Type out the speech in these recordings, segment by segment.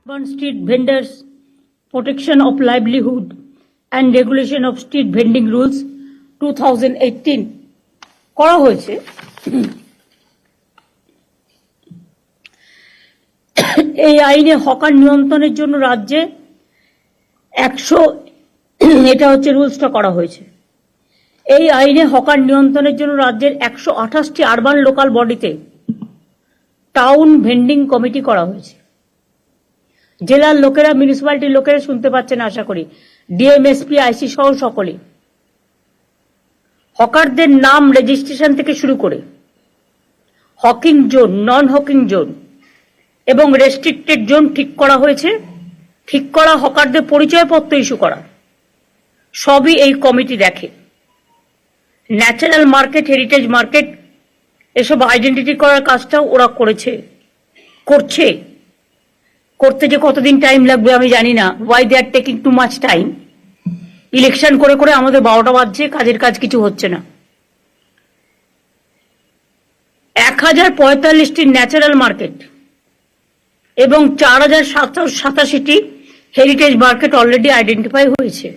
Urban Street Vendors Protection of Livelihood and Regulation of Street Vending Rules 2018 করা হয়েছে। এই আইনে হকার নিয়ন্ত্রণের জন্য রাজ্যে 100 এটা হচ্ছে রুলসটা করা হয়েছে। এই আইনে হকার নিয়ন্ত্রণের জন্য রাজ্যের 128টি আরবান লোকাল বডিতে টাউন ভেন্ডিং কমিটি করা হয়েছে। জেলার লোকেরা, মিউনিসিপ্যালিটির লোকেরা শুনতে পাচ্ছেন আশা করি, ডিএম, এসপি, আইসি সহ সকলে হকারদের নাম রেজিস্ট্রেশন থেকে শুরু করে হকিং জোন, নন হকিং জোন এবং রেস্ট্রিক্টেড জোন ঠিক করা হয়েছে। ঠিক করা হকারদের পরিচয়পত্র ইস্যু করা সবই এই কমিটি দেখে। ন্যাচারাল মার্কেট, হেরিটেজ মার্কেট এসব আইডেন্টিটি করার কাজটাও ওরা করছে। করতে যে কতদিন টাইম লাগবে আমি জানি না। Why they are taking too much time. Election করে করে আমাদের 12টা বাজছে, কাজের কাজ কিছু হচ্ছে না। 1045টি ন্যাচারাল মার্কেট এবং 4087টি হেরিটেজ মার্কেট অলরেডি আইডেন্টিফাই হয়েছে।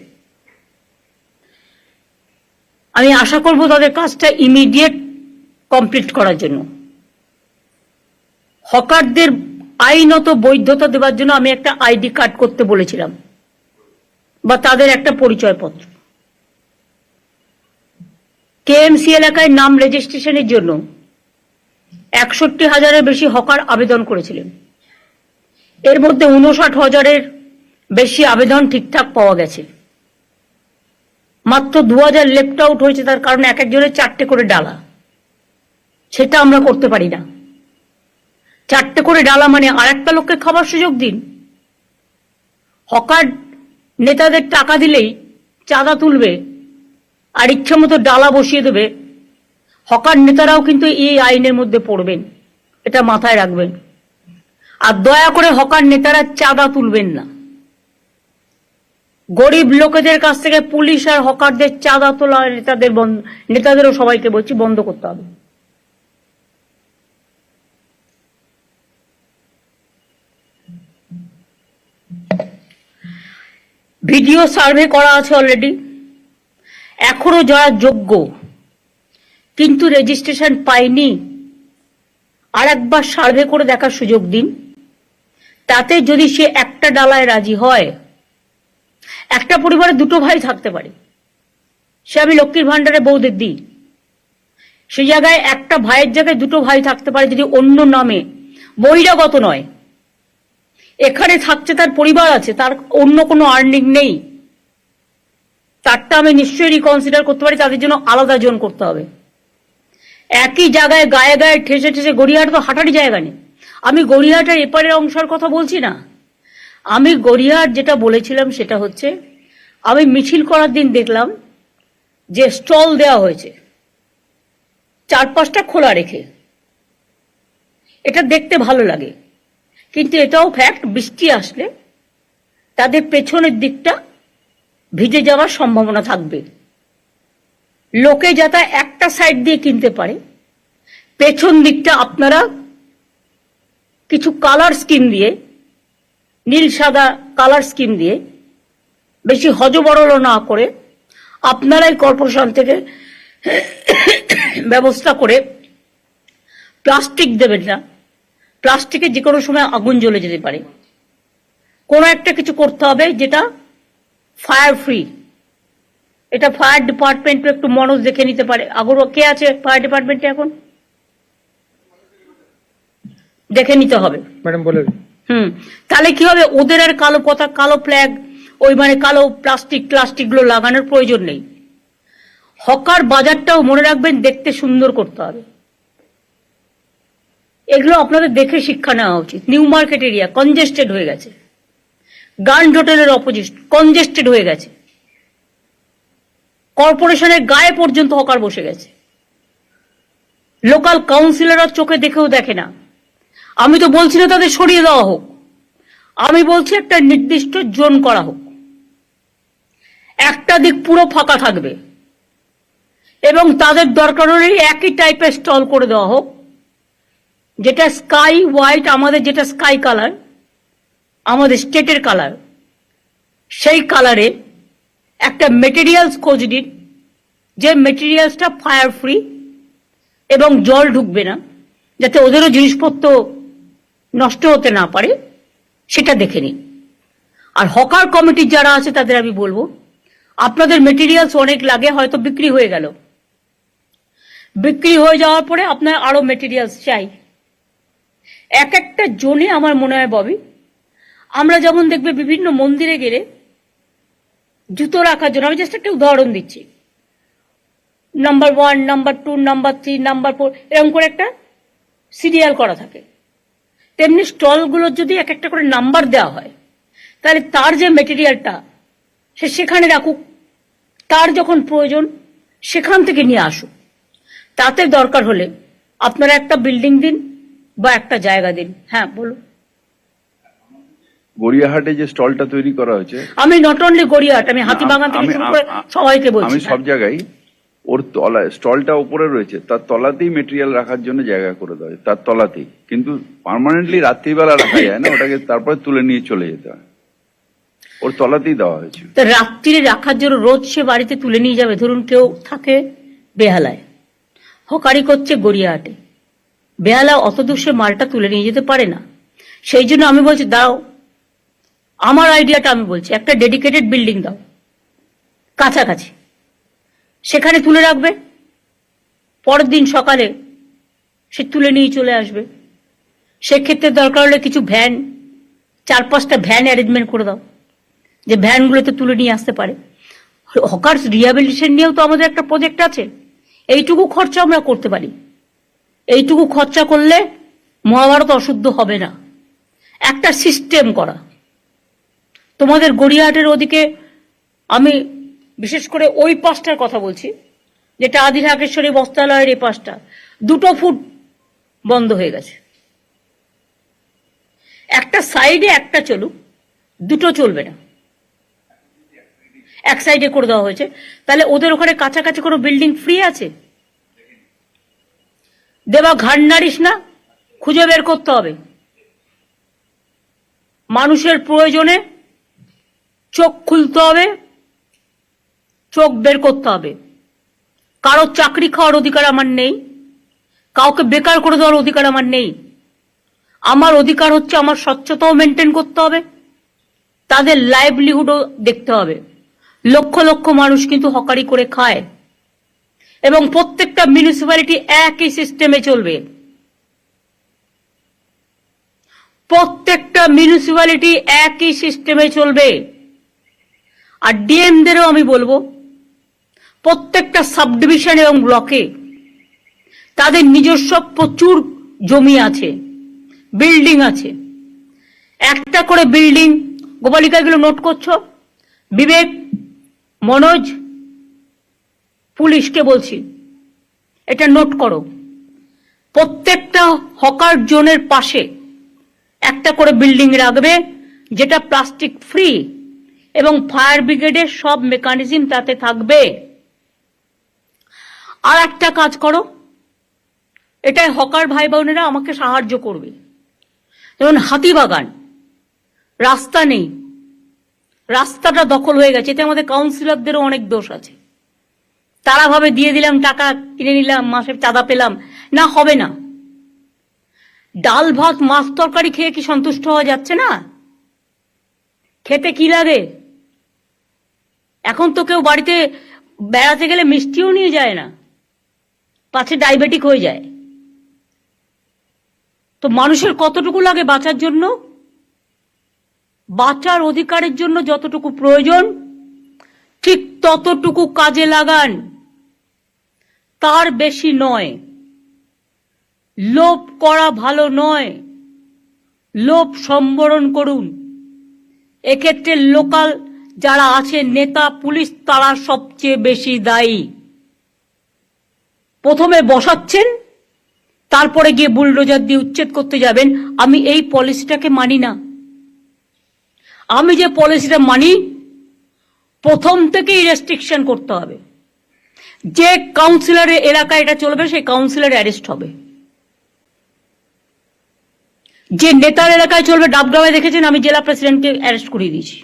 আমি আশা করব তাদের কাজটা ইমিডিয়েট কমপ্লিট করার জন্য। হকারদের আইনত বৈধতা দেওয়ার জন্য আমি একটা আইডি কার্ড করতে বলেছিলাম, বা তাদের একটা পরিচয়পত্র। কেএমসি এলাকায় নাম রেজিস্ট্রেশনের জন্য 61,000-এর বেশি হকার আবেদন করেছিলেন। এর মধ্যে 59,000-এর বেশি আবেদন ঠিকঠাক পাওয়া গেছে। মাত্র 2,000 লেফট আউট হয়েছে, তার কারণে এক একজনের 4টে করে ডালা। সেটা আমরা করতে পারি না। 4টে করে ডালা মানে আর একটা লোককে খাবার সুযোগ দিন। হকার নেতাদের টাকা দিলেই চাঁদা তুলবে আর ইচ্ছা মতো ডালা বসিয়ে দেবে। হকার নেতারাও কিন্তু এই আইনের মধ্যে পড়বেন, এটা মাথায় রাখবেন। আর দয়া করে হকার নেতারা চাঁদা তুলবেন না। গরিব লোকেদের কাছ থেকে পুলিশ আর হকারদের চাঁদা তোলা নেতাদেরও সবাইকে বলছি বন্ধ করতে হবে। ভিডিও সার্ভে করা আছে অলরেডি। এখনো যারা যোগ্য কিন্তু রেজিস্ট্রেশন পায়নি, আর একবার সার্ভে করে দেখার সুযোগ দিন। তাতে যদি সে একটা ডালায় রাজি হয়, একটা পরিবারে 2টো ভাই থাকতে পারে, সে আমি লক্ষ্মীর ভান্ডারে বউদের দিই, সেই জায়গায় একটা ভাইয়ের জায়গায় 2টো ভাই থাকতে পারে যদি অন্য নামে, বহিরাগত নয়। এখানে থাকছে, তার পরিবার আছে, তার অন্য কোনো আর্নিং নেই, তারটা আমি নিশ্চয়ই রিকনসিডার করতে পারি। তাদের জন্য আলাদা জোন করতে হবে। একই জায়গায় গায়ে গায়ে ঠেসে ঠেসে, গড়িয়াহাট তো হাঁটারই জায়গা নেই। আমি গড়িয়াহাটের এপারের অংশের কথা বলছি না। আমি গড়িয়াহাট যেটা বলেছিলাম সেটা হচ্ছে, আমি মিছিল করার দিন দেখলাম যে স্টল দেওয়া হয়েছে 4-5টা খোলা রেখে। এটা দেখতে ভালো লাগে, কিন্তু এটাও ফ্যাক্ট, বৃষ্টি আসলে তাদের পেছনের দিকটা ভিজে যাওয়ার সম্ভাবনা থাকবে। লোকে যাতে একটা সাইড দিয়ে কিনতে পারে, পেছন দিকটা আপনারা কিছু কালার স্কিম দিয়ে, নীল সাদা কালার স্কিম দিয়ে, বেশি হজবরল না করে আপনারাই কর্পোরেশন থেকে ব্যবস্থা করে প্লাস্টিক দেবেন না। প্লাস্টিকে যে কোনো সময় আগুন জ্বলে যেতে পারে। কোনো একটা কিছু করতে হবে যেটা ফায়ার ফ্রি। এটা ফায়ার ডিপার্টমেন্ট একটু মনোজ দেখে নিতে পারে। কে আছে ফায়ার ডিপার্টমেন্টে এখন? দেখে নিতে হবে ম্যাডাম, বলে। তাহলে কি হবে, ওদের আর কালো পতাকা, কালো ফ্ল্যাগ, ওই মানে কালো প্লাস্টিক গুলো লাগানোর প্রয়োজন নেই। হকার বাজারটাও মনে রাখবেন, দেখতে সুন্দর করতে হবে। এগুলো আপনাদের দেখে শিক্ষা নেওয়া উচিত। নিউ মার্কেট এরিয়া কনজেস্টেড হয়ে গেছে, গার্ড হোটেলের অপোজিট কনজেস্টেড হয়ে গেছে, কর্পোরেশনের গায়ে পর্যন্ত হকার বসে গেছে। লোকাল কাউন্সিলররা চোখে দেখেও দেখে না। আমি তো বলছি না তাদের সরিয়ে দেওয়া হোক, আমি বলছি একটা নির্দিষ্ট জোন করা হোক। একটা দিক পুরো ফাঁকা থাকবে এবং তাদের দরকার হলে একই টাইপের স্টল করে দেওয়া হোক, যেটা স্কাই হোয়াইট, আমাদের যেটা স্কাই কালার, আমাদের স্টেটের কালার, সেই কালারে একটা মেটেরিয়ালস খোঁজ দিন, যে মেটেরিয়ালসটা ফায়ার ফ্রি এবং জল ঢুকবে না, যাতে ওদেরও জিনিসপত্র নষ্ট হতে না পারে, সেটা দেখে নিন। আর হকার কমিটির যারা আছে তাদের আমি বলবো, আপনাদের মেটেরিয়ালস অনেক লাগে, হয়তো বিক্রি হয়ে গেল, বিক্রি হয়ে যাওয়ার পরে আপনার আরো মেটেরিয়ালস চাই। এক একটা জোনে আমার মনে হয় ববি, আমরা যেমন দেখবে বিভিন্ন মন্দিরে গেলে জুতো রাখার জন্য, আমি জাস্ট একটা উদাহরণ দিচ্ছি, নাম্বার 1, নাম্বার 2, নাম্বার 3, নাম্বার 4 এরকম করে একটা সিরিয়াল করা থাকে। তেমনি স্টলগুলোর যদি এক একটা করে নাম্বার দেওয়া হয়, তাহলে তার যে মেটেরিয়ালটা সে সেখানে রাখুক, তার যখন প্রয়োজন সেখান থেকে নিয়ে আসুক। তাতে দরকার হলে আপনারা একটা বিল্ডিং দিন বা একটা জায়গা দিন। হ্যাঁ বলুন। গড়িয়াহাটে যে স্টলটা তৈরি করা হয়েছে, আমি নট অনলি গড়িয়াহাট, আমি হাতিবাগান থেকে শুরু করে সবাইকে বলছি, আমি সব জায়গায় ওর তলায় স্টলটা উপরে রয়েছে, তার তলাতেই মেটেরিয়াল রাখার জন্য জায়গা করে দেওয়া হয়, তার তলাতেই। কিন্তু পার্মানেন্টলি রাত্রিবেলা রাখা যায় না, ওটাকে তারপরে তুলে নিয়ে চলে যেতে হয়, ওর তলাতেই দেওয়া হয়েছে। রাত্রিরে রাখার জন্য রোজ সে বাড়িতে তুলে নিয়ে যাবে। ধরুন কেউ থাকে বেহালায়, হকারি করছে গড়িয়াহাটে, বেহালা অত দূর সে মালটা তুলে নিয়ে যেতে পারে না। সেই জন্য আমি বলছি দাও, আমার আইডিয়াটা আমি বলছি, একটা ডেডিকেটেড বিল্ডিং দাও কাছাকাছি, সেখানে তুলে রাখবে, পরের দিন সকালে সে তুলে নিয়ে চলে আসবে। সেক্ষেত্রে দরকার হলে কিছু ভ্যান, 4-5টা ভ্যান অ্যারেঞ্জমেন্ট করে দাও, যে ভ্যানগুলোতে তুলে নিয়ে আসতে পারে। হকার্স রিহ্যাবিলিটেশন নিয়েও তো আমাদের একটা প্রজেক্ট আছে, এইটুকু খরচা আমরা করতে পারি। এইটুকু খরচা করলে মহাভারত অশুদ্ধ হবে না। একটা সিস্টেম করা, তোমাদের গড়িয়াহাটের ওদিকে, আমি বিশেষ করে ওই পাশটার কথা বলছি, যেটা আদিঢাকেশ্বরী বস্ত্রালয়ের এই পাশটা, 2 ফুট বন্ধ হয়ে গেছে। একটা সাইডে একটা চলুক, 2 চলবে না, এক সাইডে করে দেওয়া হয়েছে। তাহলে ওদের ওখানে কাছাকাছি কোনো বিল্ডিং ফ্রি আছে? দেবা ঘাড় নাড়িস না, খুঁজে বের করতে হবে। মানুষের প্রয়োজনে চোখ খুলতে হবে, চোখ বের করতে হবে। কারো চাকরি খাওয়ার অধিকার আমার নেই, কাউকে বেকার করে দেওয়ার অধিকার আমার নেই। আমার অধিকার হচ্ছে আমার স্বচ্ছতাও মেনটেন করতে হবে, তাদের লাইভলিহুডও দেখতে হবে। লক্ষ লক্ষ মানুষ কিন্তু হকারি করে খায়, এবং প্রত্যেকটা মিউনিসিপ্যালিটি একই সিস্টেমে চলবে। প্রত্যেকটা মিউনিসিপ্যালিটি একই সিস্টেমে চলবে। আর ডিএমদেরও আমি বলবো, প্রত্যেকটা সাব ডিভিশন এবং ব্লকে তাদের নিজস্ব প্রচুর জমি আছে, বিল্ডিং আছে। একটা করে বিল্ডিং, গোপালিকা এগুলো নোট করছো, বিবেক, মনোজ, পুলিশকে বলছি এটা নোট করো। প্রত্যেকটা হকার জোনের পাশে একটা করে বিল্ডিং রাখবে, যেটা প্লাস্টিক ফ্রি, এবং ফায়ার ব্রিগেডের সব মেকানিজম তাতে থাকবে। আর একটা কাজ করো, এটাই হকার ভাই বোনেরা আমাকে সাহায্য করবে। যেমন হাতিবাগান, রাস্তা নেই, রাস্তাটা দখল হয়ে গেছে, এতে আমাদের কাউন্সিলরদেরও অনেক দোষ আছে। তারা ভাবে দিয়ে দিলাম, টাকা কিনে নিলাম, মাসে চাঁদা পেলাম, না, হবে না। ডাল ভাত মাছ তরকারি খেয়ে কি সন্তুষ্ট হওয়া যাচ্ছে না? খেতে কি লাগে? এখন তো কেউ বাড়িতে বেড়াতে গেলে মিষ্টিও নিয়ে যায় না, পাছে ডায়াবেটিক হয়ে যায়। তো মানুষের কতটুকু লাগে বাঁচার জন্য? বাঁচার অধিকারের জন্য যতটুকু প্রয়োজন ঠিক ততটুকু কাজে লাগান, তার বেশি নয়। লোভ করা ভালো নয়, লোভ সম্বরণ করুন। এক্ষেত্রে লোকাল যারা আছে, নেতা, পুলিশ, তারা সবচেয়ে বেশি দায়ী। প্রথমে বসাচ্ছেন, তারপরে গিয়ে বুলডোজার দিয়ে উচ্ছেদ করতে যাবেন। আমি এই পলিসিটাকে মানি না। আমি যে পলিসিটা মানি, প্রথম থেকেই রেস্ট্রিকশন করতে হবে। যে কাউন্সিলরের এলাকায় এটা চলবে, সেই কাউন্সিলর অ্যারেস্ট হবে। যে নেতার এলাকায় চলবে, ডাবগ্রামে দেখেছেন আমি জেলা প্রেসিডেন্টকে অ্যারেস্ট করিয়ে দিয়েছি।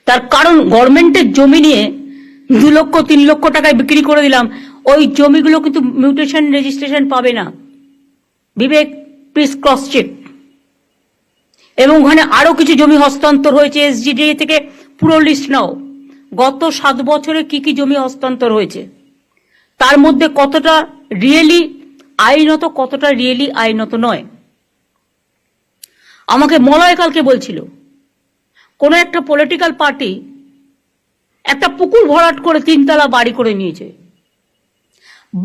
তার কারণ গভর্নমেন্টের জমি নিয়ে 2 লক্ষ 3 লক্ষ টাকায় বিক্রি করে দিলাম, ওই জমিগুলো কিন্তু মিউটেশন রেজিস্ট্রেশন পাবে না। বিবেক, প্লিজ ক্রস চেক। এবং ওখানে আরো কিছু জমি হস্তান্তর হয়েছে, এসজিডিএ থেকে পুরো লিস্ট নাও, গত 7 বছরে কি কি জমি হস্তান্তর হয়েছে, তার মধ্যে কতটা রিয়েলি আইনত, কতটা রিয়েলি আইনত নয়। আমাকে মলয় কালকে বলছিল কোন একটা পলিটিক্যাল পার্টি একটা পুকুর ভরাট করে 3 তলা বাড়ি করে নিয়েছে,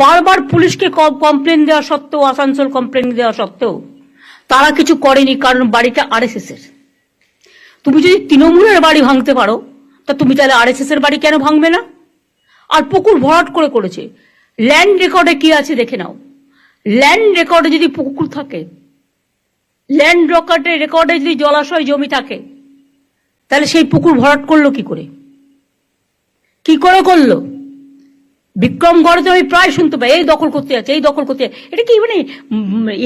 বারবার পুলিশকে কমপ্লেন দেওয়া সত্ত্বেও, আসানসোল কমপ্লেন দেওয়া সত্ত্বেও তারা কিছু করেনি, কারণ বাড়িটা আরএসএস এর। তুমি যদি তৃণমূলের বাড়ি ভাঙতে পারো, তা তুমি তাহলে আরএসএস এর বাড়ি কেন ভাঙবে না? আর পুকুর ভরাট করে করেছে। ল্যান্ড রেকর্ডে কি আছে দেখে নাও। ল্যান্ড রেকর্ডে যদি পুকুর থাকে, ল্যান্ড রেকর্ডে যদি জলাশয় জমি থাকে, তাহলে সেই পুকুর ভরাট করলো কি করে? কি করে করলো? বিক্রমগড়ে আমি প্রায় শুনতে পাই এই দখল করতে যাচ্ছে, এই দখল করতে যাচ্ছে। এটা কি মানে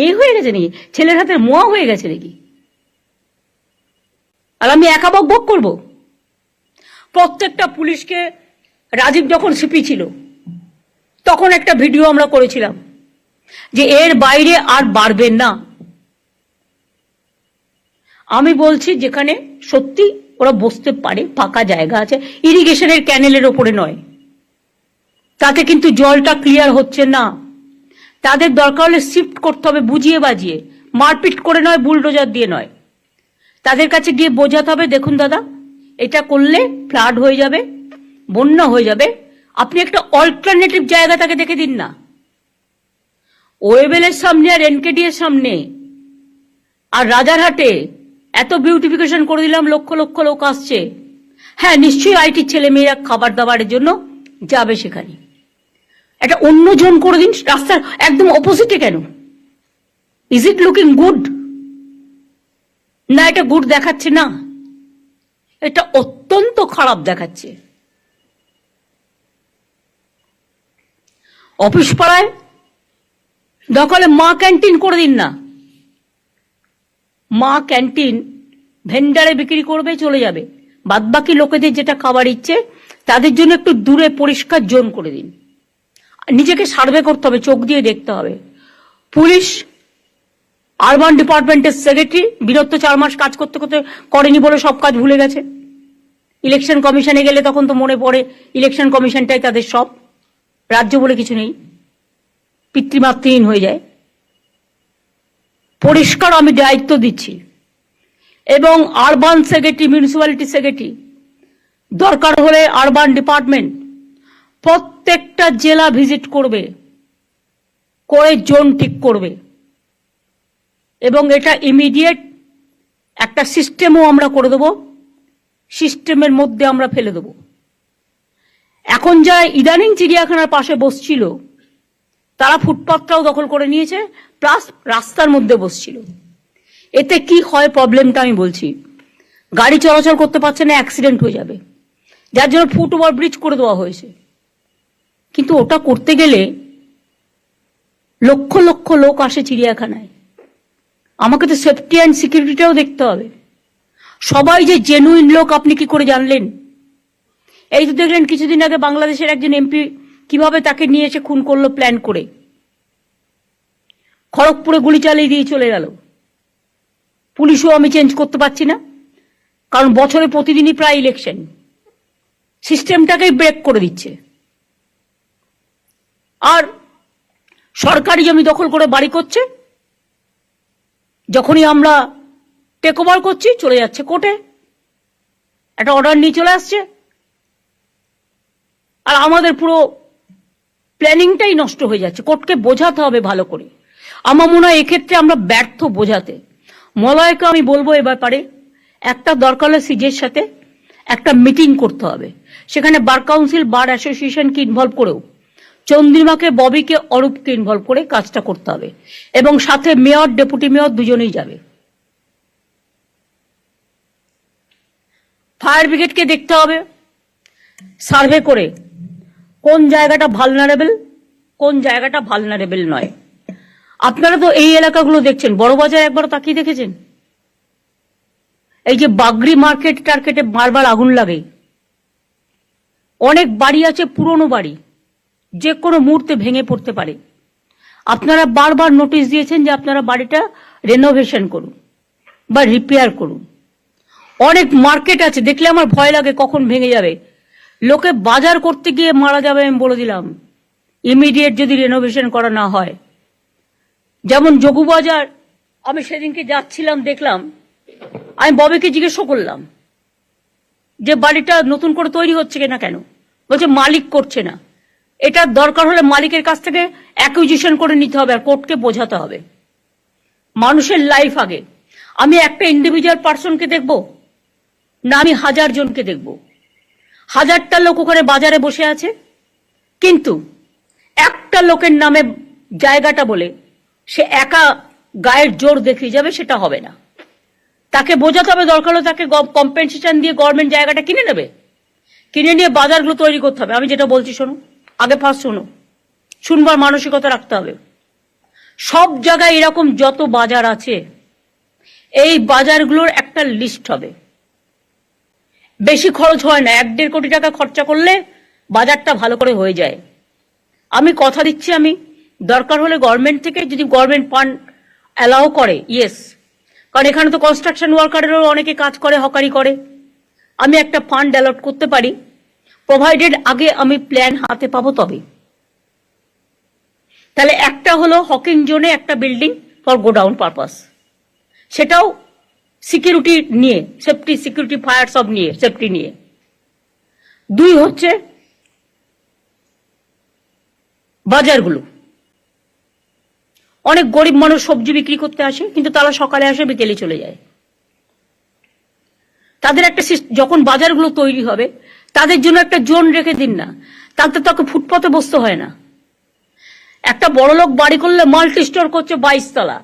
এই হয়ে গেছে নাকি? ছেলের হাতের মোয়া হয়ে গেছে নাকি? আর আমি একা বক করবো? প্রত্যেকটা পুলিশকে, রাজীব যখন সিপি ছিল তখন একটা ভিডিও আমরা করেছিলাম যে এর বাইরে আর বাড়বেন না। আমি বলছি যেখানে সত্যি ওরা বসতে পারে, ফাঁকা জায়গা আছে, ইরিগেশনের ক্যানেলের ওপরে নয়, তাতে কিন্তু জলটা ক্লিয়ার হচ্ছে না। তাদের দরকার হলে শিফট করতে হবে, বুঝিয়ে বাজিয়ে, মারপিট করে নয়, বুলডোজার দিয়ে নয়। তাদের কাছে গিয়ে বোঝাতে হবে, দেখুন দাদা, এটা করলে ফ্লাড হয়ে যাবে, বন্যা হয়ে যাবে, আপনি একটা অল্টারনেটিভ জায়গা তাকে দেখে দিন না। ওয়েবেলের সামনে আর এনকেডি এর সামনে আর রাজারহাটে এত বিউটিফিকেশন করে দিলাম, লক্ষ লক্ষ লোক আসছে। হ্যাঁ, নিশ্চয়ই আইটির ছেলে মেয়েরা খাবার দাবারের জন্য যাবে সেখানে। একটা অন্য জোন করে দিন, রাস্তার একদম অপোজিটে কেন? Is it looking good? না, এটা গুড দেখাচ্ছে না, এটা অত্যন্ত খারাপ দেখাচ্ছে। অফিস পাড়ায় দখলে মা ক্যান্টিন করে দিন না। মা ক্যান্টিন ভেন্ডারে বিক্রি করবে, চলে যাবে, বাদবাকি লোকেদের যেটা খাবার ইচ্ছে তাদের জন্য একটু দূরে পরিষ্কার জোন করে দিন। নিজেকে সার্ভে করতে হবে, চোখ দিয়ে দেখতে হবে। পুলিশ, আরবান ডিপার্টমেন্টের সেক্রেটারি বিরত 4 মাস কাজ করতে করতে করেনি বলে সব কাজ ভুলে গেছে। ইলেকশন কমিশনে গেলে তখন তো মনে পড়ে ইলেকশন কমিশনটাই তাদের সব, রাজ্য বলে কিছু নেই, পিতৃমাতৃহীন হয়ে যায়। পরিষ্কার আমি দায়িত্ব দিচ্ছি। এবং আরবান সেক্রেটারি, মিউনিসিপ্যালিটি সেক্রেটারি, দরকার হলে আরবান ডিপার্টমেন্ট প্রত্যেকটা জেলা ভিজিট করবে, করে জোন ঠিক করবে, এবং এটা ইমিডিয়েট একটা সিস্টেমও আমরা করে দেবো, সিস্টেমের মধ্যে আমরা ফেলে দেবো। এখন যারা ইদানিং চিড়িয়াখানার পাশে বসছিল তারা ফুটপাথটাও দখল করে নিয়েছে, প্লাস রাস্তার মধ্যে বসছিল। এতে কি হয় প্রবলেমটা আমি বলছি, গাড়ি চলাচল করতে পারছে না, অ্যাক্সিডেন্ট হয়ে যাবে, যার জন্য ফুট ওভার ব্রিজ করে দেওয়া হয়েছে। কিন্তু ওটা করতে গেলে লক্ষ লক্ষ লোক আসে চিড়িয়াখানায়, আমাকে তো সেফটি অ্যান্ড সিকিউরিটিটাও দেখতে হবে। সবাই যে জেনুইন লোক আপনি কি করে জানলেন? এই তো দেখলেন কিছুদিন আগে বাংলাদেশের একজন এমপি কিভাবে তাকে নিয়ে এসে খুন করলো প্ল্যান করে, খড়গপুরে গুলি চালিয়ে দিয়ে চলে গেল। পুলিশও আমি চেঞ্জ করতে পারছি না, কারণ বছরে প্রতিদিনই প্রায় ইলেকশন, সিস্টেমটাকেই ব্রেক করে দিচ্ছে। আর সরকারি জমি দখল করে বাড়ি করছে, যখনই আমরা টেক ওভার করছি চলে যাচ্ছে কোর্টে, একটা অর্ডার নিয়ে চলে আসছে, আর আমাদের পুরো প্ল্যানিংটাই নষ্ট হয়ে যাচ্ছে। কোর্টকে বোঝাতে হবে ভালো করে। আমার মনে হয় এক্ষেত্রে আমরা ব্যর্থ বোঝাতে। মলয়কে আমি বলবো এ ব্যাপারে একটা দরকার হলে সিজের সাথে একটা মিটিং করতে হবে, সেখানে বার কাউন্সিল, বার অ্যাসোসিয়েশনকে ইনভলভ করেও, চন্দ্রিমাকে, ববিকে, অরূপকে ইনভলভ করে কাজটা করতে হবে, এবং সাথে মেয়র, ডেপুটি মেয়র দুজনেই যাবে। ফায়ার ব্রিগেডকে দেখতে হবে সার্ভে করে কোন জায়গাটা ভালনারেবল, কোন জায়গাটা ভালনারেবল নয়। আপনারা তো এই এলাকাগুলো দেখছেন, বড় বাজার একবার তাকিয়ে দেখেছেন? এই যে বাগরি মার্কেট টার্কেটে বারবার আগুন লাগে, অনেক বাড়ি আছে পুরনো বাড়ি, যে কোনো মুহূর্তে ভেঙে পড়তে পারে। আপনারা বারবার নোটিশ দিয়েছেন যে আপনারা বাড়িটা রেনোভেশন করুন বা রিপেয়ার করুন। অনেক মার্কেট আছে দেখলে আমার ভয় লাগে কখন ভেঙে যাবে, লোকে বাজার করতে গিয়ে মারা যাবে, আমি বলে দিলাম, ইমিডিয়েট যদি রেনোভেশন করা না হয়। যেমন যোগুবাজার, আমি সেদিনকে যাচ্ছিলাম, দেখলাম, আমি ববিকে জিজ্ঞেস করলাম যে বাড়িটা নতুন করে তৈরি হচ্ছে কিনা, কেন? বলছে মালিক করছে না। এটা দরকার হলে মালিকের কাছ থেকে অ্যাকুইজিশন করে নিতে হবে আর কোর্টকে বোঝাতে হবে। মানুষের লাইফ আগে। আমি একটা ইন্ডিভিজুয়াল পার্সনকে দেখব না আমি 1000 জনকে দেখব? 1000টা লোক ওখানে বাজারে বসে আছে, কিন্তু একটা লোকের নামে জায়গাটা বলে সে একা গায়ের জোর দেখিয়ে যাবে, সেটা হবে না। তাকে বোঝাতে হবে, দরকার হলে তাকে কম্পেনসেশন দিয়ে গভর্নমেন্ট জায়গাটা কিনে নেবে, কিনে নিয়ে বাজারগুলো তৈরি করতে হবে। আমি যেটা বলছি শোনো, আগে ফার্স্ট শোনো, শুনবার মানসিকতা রাখতে হবে। সব জায়গায় এরকম যত বাজার আছে, এই বাজারগুলোর একটা লিস্ট হবে। বেশি খরচ হয় না, 1-1.5 কোটি টাকা খরচা করলে বাজারটা ভালো করে হয়ে যায়। আমি কথা দিচ্ছি, আমি দরকার হলে গভর্নমেন্ট থেকে যদি গভর্নমেন্ট ফান্ড অ্যালাউ করে, ইয়েস, কারণ এখানে তো কনস্ট্রাকশন ওয়ার্কারেরও অনেকে কাজ করে, হকারি করে, আমি একটা ফান্ড অ্যালট করতে পারি, প্রোভাইডেড আগে আমি প্ল্যান হাতে পাবো তবে। তাহলে একটা হলো হকিং জোনে একটা বিল্ডিং ফর গোডাউন পারপাস, সেটাও সিকিউরিটি নিয়ে, সেফটি, সিকিউরিটি, ফায়ার সব নিয়ে, সেফটি নিয়ে। 2 হচ্ছে বাজারগুলো। অনেক গরিব মানুষ সবজি বিক্রি করতে আসে, কিন্তু তারা সকালে আসে, বিকেলে চলে যায়। তাদের একটা যখন বাজারগুলো তৈরি হবে তাদের জন্য একটা জোন রেখে দিন না, তাতে তাকে ফুটপাতে বসতে হয় না। একটা বড় লোক বাড়ি করলে মাল্টি স্টোর করছে 22 তলা,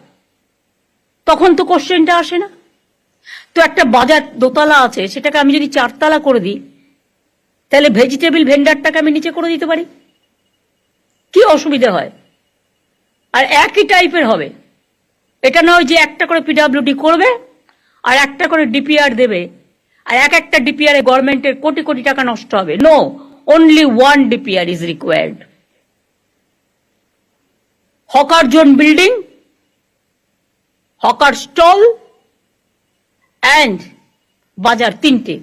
তখন তো কোশ্চেনটা আসে না। তো একটা বাজার দোতলা আছে, সেটাকে আমি যদি 4 তলা করে দিই, তাহলে ভেজিটেবল ভেন্ডারটাকে আমি নিচে করে দিতে পারি, কি অসুবিধা হয়? আর একই টাইপের হবে, এটা নয় যে একটা করে পিডব্লিউডি করবে আর একটা করে ডিপিআর দেবে, আর একটা ডিপিআর এ গভর্নমেন্টের কোটি কোটি টাকা নষ্ট হবে। No, only 1 DPR is required. Hawker zone building, hawker stall and বাজার, 3টে।